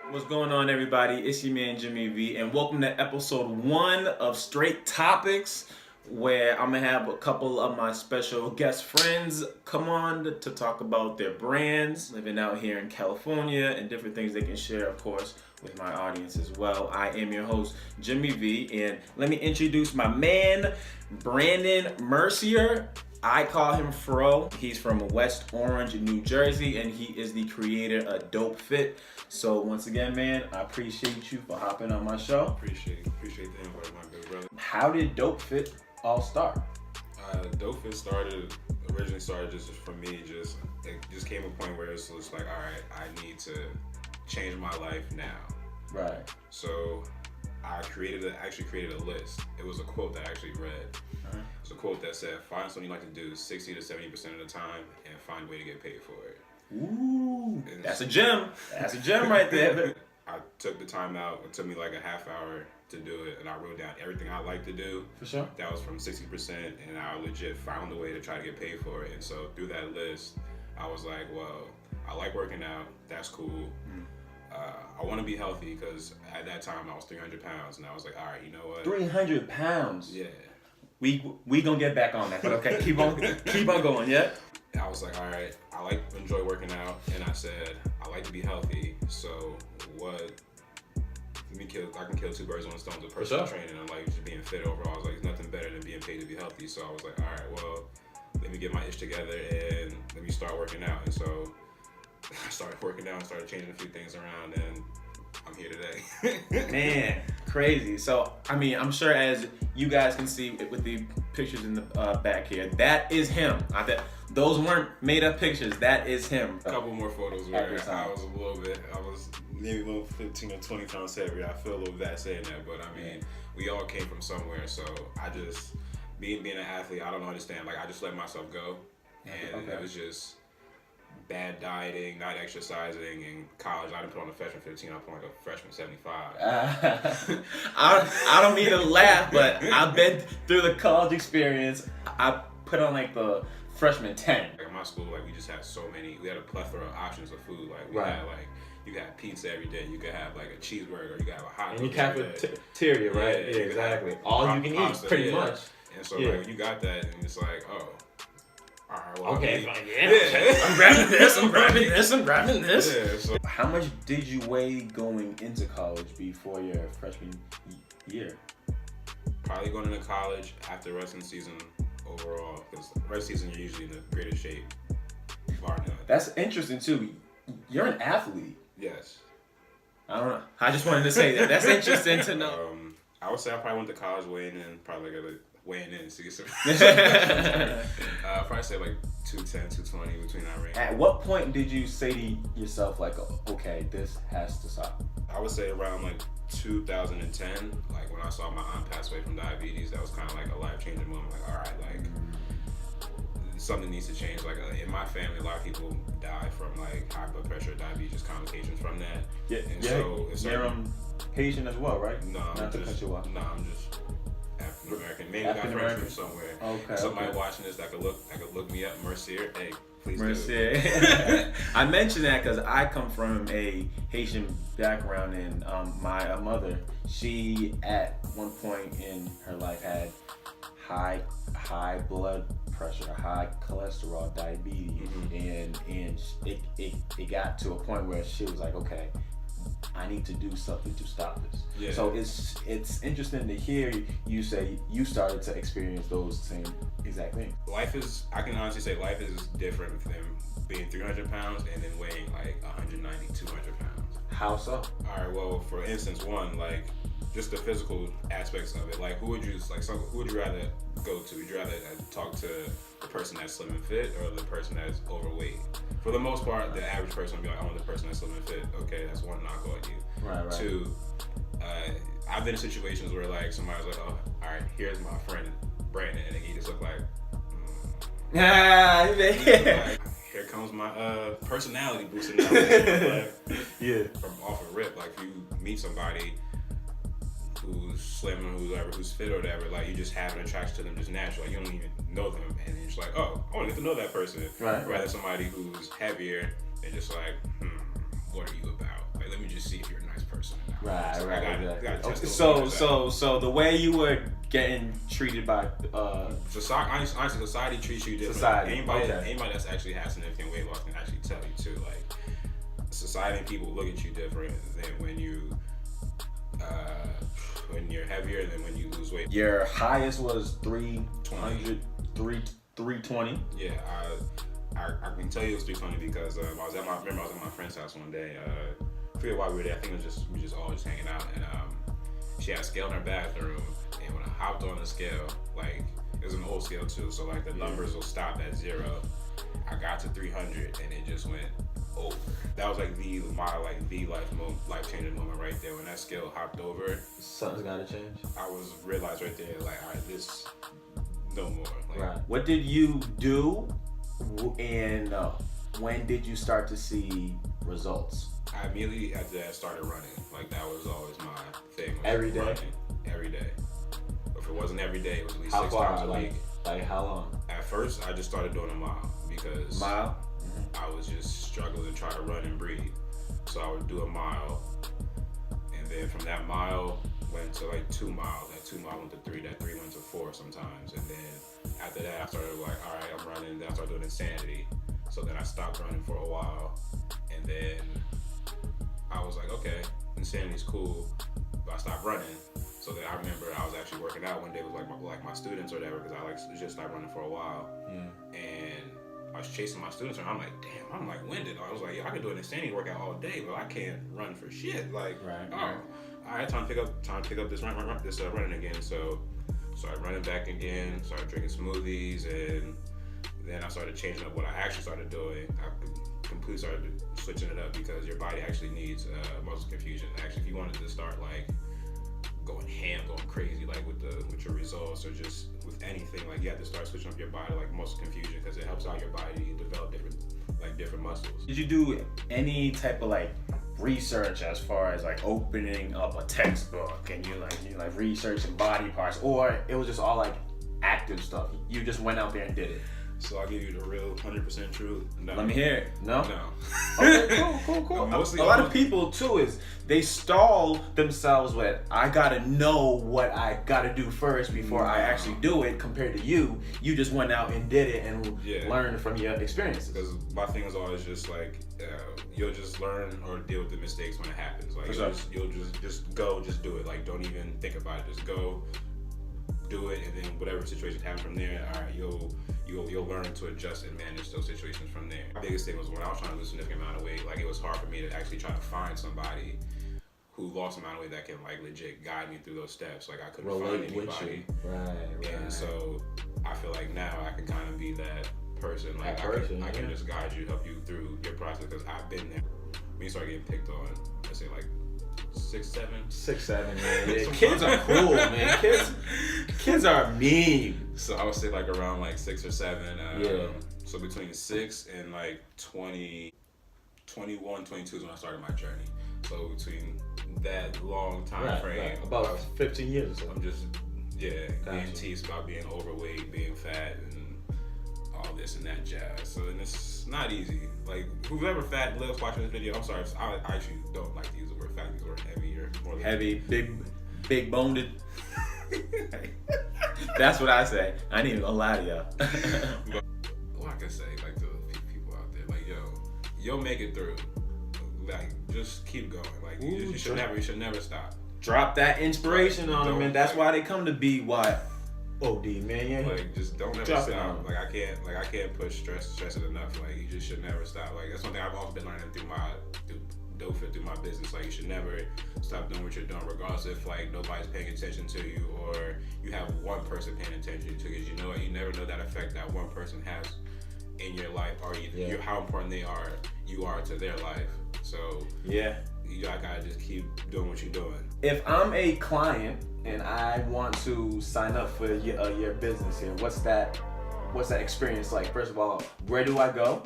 What's going on, everybody? It's your man Jimmy V, and welcome to episode 1 of Straight Topics, where I'm gonna have a couple of my special guest friends come on to talk about their brands, living out here in California, and different things they can share, of course, with my audience as well. I am your host, Jimmy V, and let me introduce my man, Brandon Mercier. I call him Fro. He's from West Orange, New Jersey, and he is the creator of Dopefit. So once again, man, I appreciate you for hopping on my show. Appreciate the invite, my good brother. How did Dopefit all start? Dopefit originally started just for me. It just came a point where it's just like, all right, I need to change my life now. Right. So I actually created a list. It was a quote that I actually read. Uh-huh. It's a quote that said, find something you like to do 60 to 70% of the time and find a way to get paid for it. Ooh, that's a gem. That's a gem right there. I took the time out. It took me like a half hour to do it, and I wrote down everything I like to do. For sure. That was from 60%, and I legit found a way to try to get paid for it. And so through that list, I was like, well, I like working out. That's cool. I want to be healthy because at that time I was 300 pounds, and I was like, all right, you know what? 300 pounds. Yeah. We gonna get back on that, but okay, keep on going. Yeah. I was like, all right, I enjoy working out, and I said I like to be healthy. So what? I can kill two birds with one stone with personal training. I'm like just being fit overall. I was like, there's nothing better than being paid to be healthy. So I was like, all right, well, let me get my ish together and let me start working out. And so I started working out and started changing a few things around, and I'm here today. Man, crazy. So, I mean, I'm sure as you guys can see with the pictures in the back here, that is him. Those weren't made up pictures. That is him. A couple more photos where I was maybe a little 15 or 20 pounds heavier. I feel a little bad saying that, but I mean, we all came from somewhere. So I just, being an athlete, I don't understand. Like, I just let myself go. And it was just bad dieting, not exercising. In college, I didn't put on a freshman 15. I put on like a freshman 75. I don't mean to laugh, but I've been through the college experience. I put on like the freshman 10. Like in my school, like we just had we had a plethora of options of food. Like we had like, you could have pizza every day. You could have like a cheeseburger. You could have a hot dog. And you cafeteria, right? Yeah, exactly. All you can eat, pretty much. And so like you got that, and it's like, oh. All right, well, okay, I'm grabbing this, I'm grabbing this. Yeah, so. How much did you weigh going into college before your freshman year? Probably going into college after wrestling season overall, because wrestling season you're usually in the greatest shape. Bar none. That's interesting too. You're an athlete. Yes. I don't know. I just wanted to say that. That's interesting to know. I would say I probably went to college weighing in, probably got to weighing in to get some. Probably say like 210, 220 between that range. At what point did you say to yourself like, okay, this has to stop? I would say around like 2010, like when I saw my aunt pass away from diabetes. That was kind of like a life-changing moment. Like, all right, like something needs to change. Like in my family, a lot of people die from like high blood pressure, diabetes, complications from that. Yeah, and so you're Haitian as well, right? No, Not to cut you off. No, I'm just African American. Maybe got friends from somewhere. Okay. Somebody watching this that could look me up. Mercier, hey, please Mercier. do. I mention that because I come from a Haitian background, and my mother, she at one point in her life had high blood pressure, high cholesterol, diabetes, and it got to a point where she was like, okay, I need to do something to stop this. Yeah. So it's interesting to hear you say you started to experience those same exact things. I can honestly say life is different than being 300 pounds and then weighing like 190, 200 pounds. How so? All right, well, for instance, one, like just the physical aspects of it. Like who would you rather go to? Would you rather talk to the person that's slim and fit or the person that's overweight? For the most part, the average person would be like, I want the person that's slim and fit. Okay, that's one knock on you. Right. Two, I've been in situations where like somebody's like, oh, all right, here's my friend Brandon, and he just looked like, like, here comes my personality boosting. Yeah. From off a rip, like if you meet somebody who's slim or who's fit or whatever, like you just have an attraction to them just naturally. Like, you don't even know them, and you're just like, oh, I want to get to know that person. Right. Rather somebody who's heavier and just like, what are you about? Like like, let me just see if you're a nice person or not. Right, so right. I gotta test those So things out. so the way you were getting treated by Society, honestly, society treats you different. Society, Anybody that's actually has significant weight loss can actually tell you too. Like, society and people look at you different than when you're heavier than when you lose weight. your highest was 320. Yeah, I can tell you it was 320 because I was at my friend's house one day. I forget why we were there. I think it was we just all hanging out, and she had a scale in her bathroom, and when I hopped on the scale, like it was an old scale too, so like the numbers will stop at 0. I got to 300, and it just went over. That was like the life changing moment right there when that scale hopped over. Something's gotta change. I realized right there, like, all right, this no more. Like, Right. What did you do, and when did you start to see results? I immediately after that started running. Like, that was always my thing. Every day? Running. Every day. If it wasn't every day, it was at least How 6 far? times a week. Like how long? At first, I just started doing a mile because I was just struggling to try to run and breathe. So I would do a mile, and then from that mile went to like 2 miles. That 2 mile went to 3. That 3 went to 4 sometimes. And then after that, I started like, all right, I'm running. Then I started doing insanity. So then I stopped running for a while, and then I was like, okay, insanity's cool, but I stopped running. So then I remember I was actually working out one day with like my students or whatever, because I just stopped running for a while. And I was chasing my students, and I'm like, damn, I'm like winded. I was like, I could do an insanity workout all day, but I can't run for shit. Like, I had time to pick up this running again. So started running back again, started drinking smoothies, and then I started changing up what I actually started doing. I completely started switching it up because your body actually needs muscle confusion. Actually, if you wanted to start like going ham, going crazy, like with your results or just with anything, like you have to start switching up your body, like muscle confusion, because it helps out your body develop different muscles. Did you do any type of like research as far as like opening up a textbook and you researching body parts, or it was just all like active stuff? You just went out there and did it? So I'll give you the real 100% truth. No. Let me hear it. No? No. Okay, cool. Mostly a lot of people too is they stall themselves with, I gotta know what I gotta do first before I actually do it, compared to you just went out and did it and learned from your experiences. Because my thing is always just like, you'll just learn or deal with the mistakes when it happens. Like, you'll just go, just do it. Like, don't even think about it. Just go, do it, and then whatever situation happens from there, all right, you'll learn to adjust and manage those situations from there. My biggest thing was when I was trying to lose a significant amount of weight, like it was hard for me to actually try to find somebody who lost an amount of weight that can like legit guide me through those steps. Like I couldn't find anybody. Right. And so I feel like now I can kind of be that person. Like I can just guide you, help you through your process, because I've been there. When you start getting picked on, let's say like 6, 7, man. Yeah, kids are cool, man. Kids are mean. So I would say like around like 6 or 7. So between 6 and like 20, 21, 22 is when I started my journey. So between that long time frame, about 15 years or so. I'm just being teased about being overweight, being fat, and all this and that jazz. So then it's not easy. Like whoever fat lives watching this video, I'm sorry, I actually don't like to use the word fat. Use the word heavy or more heavy, big boned. That's what I say. I ain't even gonna lie to y'all. But what I can say, like to the people out there, like you'll make it through. Like just keep going. Like you should never stop. Drop that inspiration on them, and that's why they come to be what. OD, man, yeah. Like just don't ever stop. Like I can't push stress it enough. Like you just should never stop. Like that's one thing I've always been learning through Dopefit, through my business. Like you should never stop doing what you're doing, regardless if like nobody's paying attention to you or you have one person paying attention to you. Because you know what, you never know that effect that one person has in your life, or how important you are to their life. So you gotta just keep doing what you're doing. If I'm a client and I want to sign up for your business here, what's that experience like? First of all, where do I go?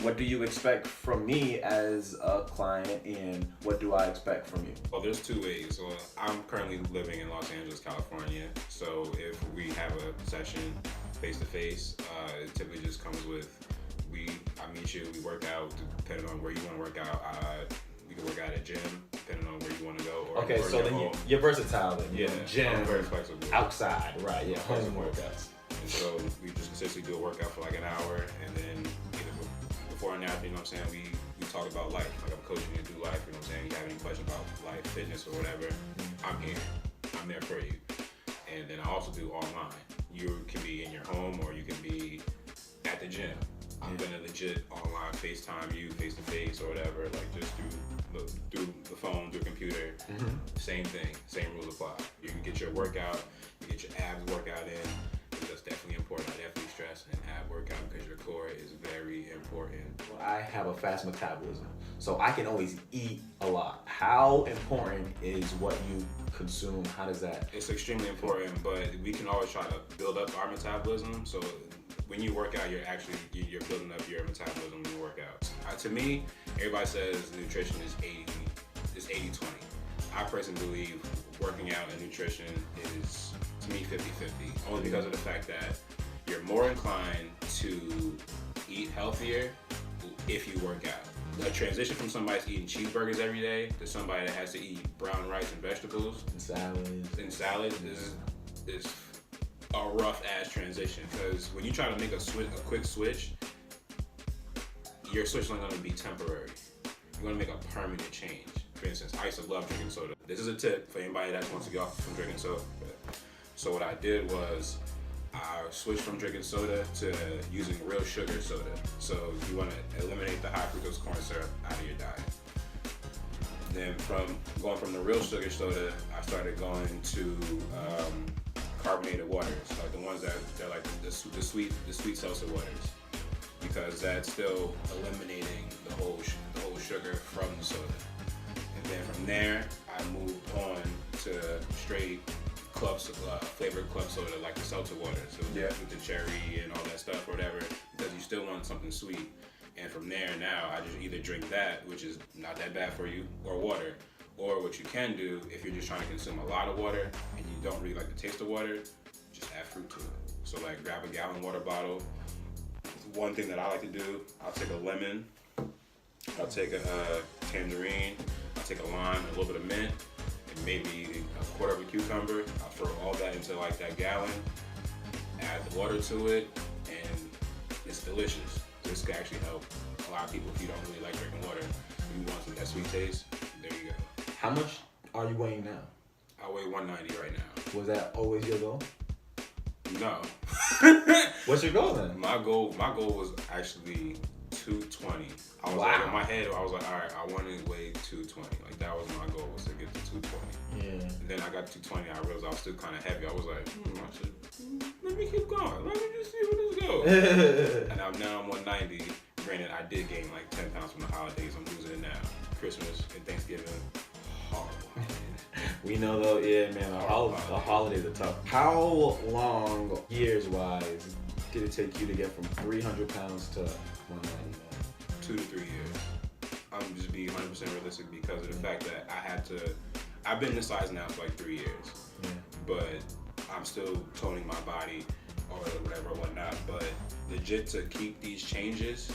What do you expect from me as a client, and what do I expect from you? Well, there's 2 ways. So I'm currently living in Los Angeles, California. So if we have a session face to face, it typically just comes with I meet you, we work out, depending on where you want to work out. We can work out at a gym, depending on where you want to go. Or, okay, so then you're versatile. Then. Yeah, gym, I'm very flexible. Outside, right? Yeah, home workouts. And so we just consistently do a workout for like an hour, and then either before and after, you know what I'm saying, we talk about life. Like I'm coaching you through life, you know what I'm saying? You have any questions about life, fitness, or whatever, I'm here. I'm there for you. And then I also do online. You can be in your home or you can be at the gym. I'm gonna legit online FaceTime you face to face or whatever, like just through the phone, through a computer. Same thing, same rules apply. You can get your workout, you get your abs workout in. That's definitely important. I definitely stress an ab workout because your core is very important. Well, I have a fast metabolism, so I can always eat a lot. How important is what you consume? How does that? It's extremely important, but we can always try to build up our metabolism. So when you work out, you're building up your metabolism when you work out. To me, everybody says nutrition is 80-20. I personally believe working out and nutrition is, to me, 50-50. Only because of the fact that you're more inclined to eat healthier if you work out. A transition from somebody eating cheeseburgers every day to somebody that has to eat brown rice and vegetables and salads is a rough ass transition, because when you try to make a quick switch, your switch is not going to be temporary. You're going to make a permanent change. For instance, I used to love drinking soda. This is a tip for anybody that wants to get off from drinking soda. So what I did was I switched from drinking soda to using real sugar soda. So you want to eliminate the high fructose corn syrup out of your diet. Then going from the real sugar soda, I started going to carbonated waters, like the ones that they're like the sweet seltzer waters, because that's still eliminating the whole sugar from the soda. And then from there, I moved on to straight flavored club soda, like the seltzer water, so with the cherry and all that stuff or whatever, because you still want something sweet. And from there now, I just either drink that, which is not that bad for you, or water. Or what you can do, if you're just trying to consume a lot of water and you don't really like the taste of water, just add fruit to it. So like grab a gallon water bottle. One thing that I like to do, I'll take a lemon, I'll take a tangerine, I'll take a lime, a little bit of mint, and maybe a quarter of a cucumber. I'll throw all that into like that gallon, add the water to it, and it's delicious. This can actually help a lot of people if you don't really like drinking water. If you want some of that sweet taste, there you go. How much are you weighing now? I weigh 190 right now. Was that always your goal? No. What's your goal then? My goal was actually 220. I was like, in my head, I was like, all right, I want to weigh 220. Like that was my goal, was to get to 220. Yeah. And then I got to 220. I realized I was still kind of heavy. I was like, let me keep going. Let me just see where this goes. And now I'm 190. Granted, I did gain like 10 pounds from the holidays. I'm losing it now. Christmas and Thanksgiving. Horrible. We know though, yeah, man, the holidays are tough. How long, years-wise, did it take you to get from 300 pounds to 190? 2 to 3 years. I'm just being 100% realistic because of the fact that I've been this size now for like 3 years. Yeah. But I'm still toning my body or whatever or whatnot. But legit to keep these changes,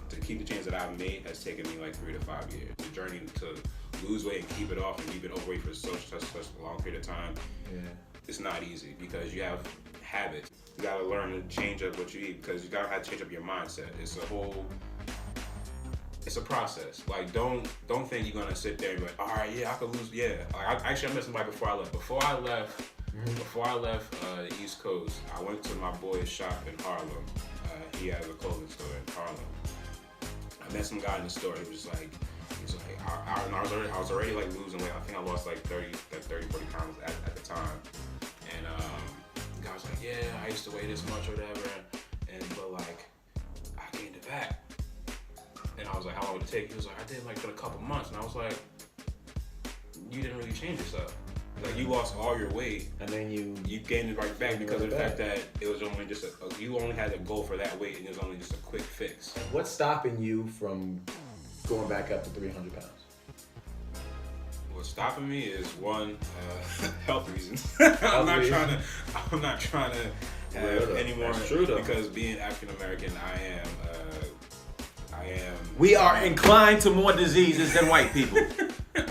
the changes that I've made has taken me like 3 to 5 years. The journey to lose weight and keep it off and keep it overweight for such a long period of time, it's not easy because you have habits. You gotta learn to change up what you eat because you gotta have to change up your mindset. It's a process. Like don't think you're gonna sit there and be like, all right, yeah, I could lose. Yeah, like I met somebody before I left. Before I left the East Coast, I went to my boy's shop in Harlem. He has a clothing store in Harlem. I met some guy in the store. He was like, I was already like losing weight. I think I lost like 40 pounds at the time. And the guy was like, yeah, I used to weigh this much or whatever. But like, I gained it back. And I was like, how long would it take? He was like, I did like for a couple months. And I was like, you didn't really change yourself. Like you lost all your weight, and then you gained it right back because of the fact that it was only just you only had to go for that weight, and it was only just a quick fix. What's stopping you from going back up to 300 pounds? What's stopping me is one, health reasons. I'm not trying to have any more. That's true though. Because being African American, I We are inclined to more diseases than white people.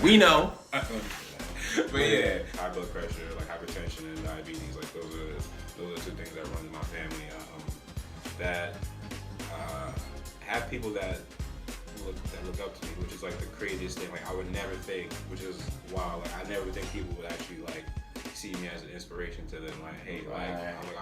We know. But yeah, high blood pressure, like hypertension and diabetes, like those are two things that run in my family. That have people that look up to me, which is like the craziest thing. Like I would never think, which is wild. Like I never think people would actually like see me as an inspiration to them. Like, hey,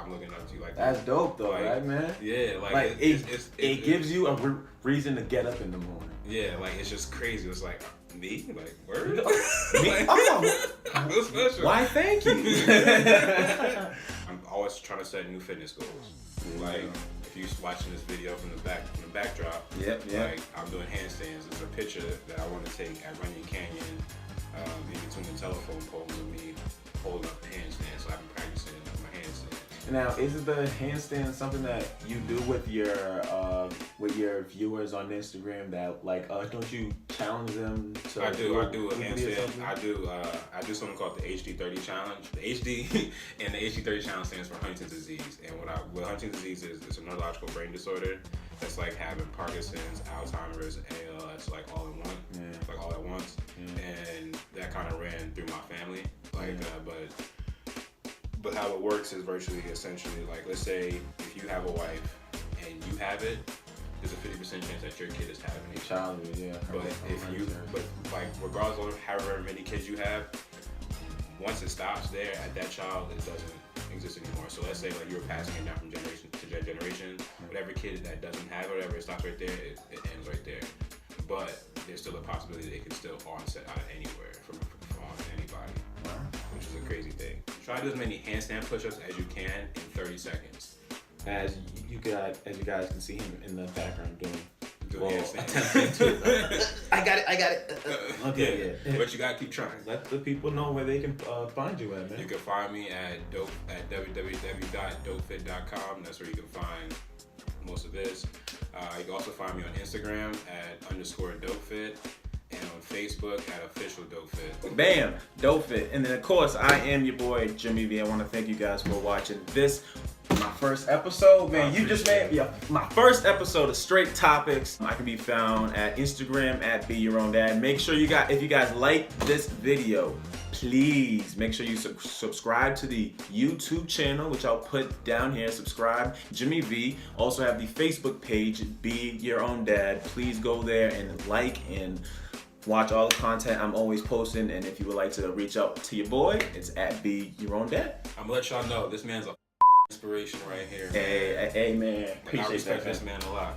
I'm looking up to you. Like that's dope though, like, right, man? Yeah, like it gives you a reason to get up in the morning. Yeah, like it's just crazy. It's like me, like word. Me? Like, Oh, I feel special. why? Thank you. I'm always trying to set new fitness goals. Like if you're watching this video from the backdrop, Yep. like I'm doing handstands. There's a picture that I want to take at Runyon Canyon, in between the telephone poles of me holding up handstands. So I've been practicing my handstands. Now, isn't the handstand something that you do with your viewers on Instagram? That like, don't you challenge them to? I do a handstand. I do something called the HD30 challenge. The HD and the HD30 challenge stands for Huntington's disease. And what Huntington's disease is, it's a neurological brain disorder. That's like having Parkinson's, Alzheimer's, ALS, like all in one, like all at once. And that kind of ran through my family. Like, but how it works is virtually, essentially, like let's say if you have a wife and you have it, there's a 50% chance that your kid is having it. Childhood, yeah. But like regardless of however many kids you have, once it stops there at that child, it doesn't exist anymore. So let's say like you were passing it down from generation to generation, whatever kid that doesn't have it, whatever, it stops right there, it ends right there. But there's still a possibility that it can still onset out of anywhere from anybody. Wow. Which is a crazy thing. Try to do as many handstand push-ups as you can in 30 seconds. As you guys can see him in the background doing handstands. I got it. Okay, yeah. But you gotta keep trying. Let the people know where they can find you at, man. You can find me at www.dopefit.com. That's where you can find most of this. You can also find me on Instagram at _Dopefit. And on Facebook at official Dopefit. Bam, Dopefit. And then of course I am your boy Jimmy V. I want to thank you guys for watching this. My first episode, man. You just made my first episode of Straight Topics. I can be found at Instagram at Be Your Own Dad. Make sure if you guys like this video, please make sure you subscribe to the YouTube channel, which I'll put down here. Subscribe, Jimmy V. Also have the Facebook page, Be Your Own Dad. Please go there and like and watch all the content I'm always posting. And if you would like to reach out to your boy, it's at Be Your Own Dad. I'm gonna let y'all know this man's a inspiration right here. Hey, man. Appreciate I respect this man a lot.